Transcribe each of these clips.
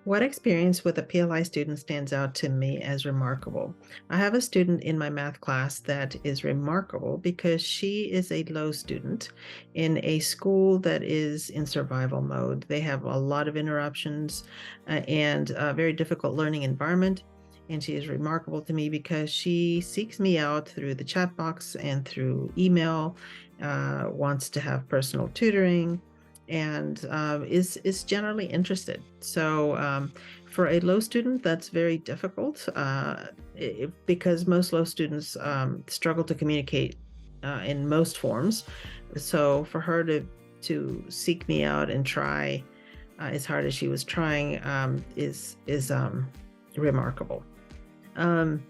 What experience with a PLI student stands out to me as remarkable? I have a student in my math class that is remarkable because she is a low student in a school that is in survival mode. They have a lot of interruptions and a very difficult learning environment. And she is remarkable to me because she seeks me out through the chat box and through email, wants to have personal tutoring, and is generally interested. So for a low student, that's very difficult because most low students struggle to communicate in most forms. So for her to seek me out and try as hard as she was trying is remarkable. Um,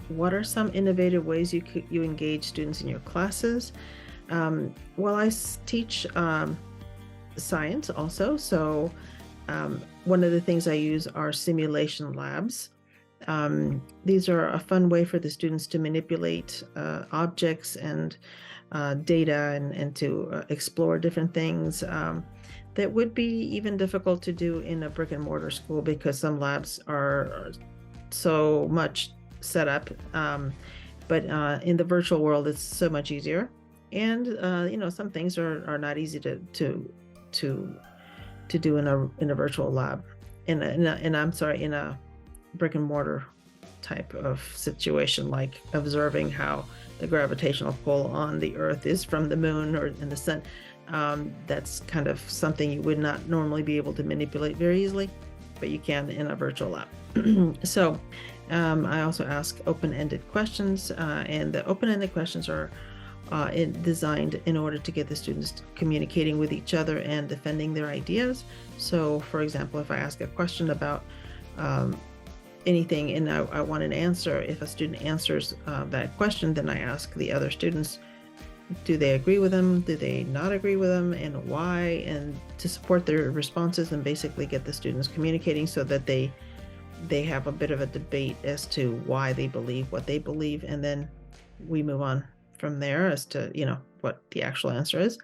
what are some innovative ways you engage students in your classes? Well, teach science also. So one of the things I use are simulation labs. These are a fun way for the students to manipulate objects and data and to explore different things that would be even difficult to do in a brick and mortar school because some labs are so much set up. But in the virtual world, it's so much easier. And some things are not easy to do in a virtual lab, in a brick and mortar type of situation, like observing how the gravitational pull on the Earth is from the moon or in the sun. That's kind of something you would not normally be able to manipulate very easily, but you can in a virtual lab. So I also ask open-ended questions, and the open-ended questions are designed in order to get the students communicating with each other and defending their ideas. So, for example, if I ask a question about anything and I want an answer, if a student answers that question, then I ask the other students, do they agree with them? Do they not agree with them? And why? And to support their responses and basically get the students communicating so that they have a bit of a debate as to why they believe what they believe. And then we move on from there as to, what the actual answer is.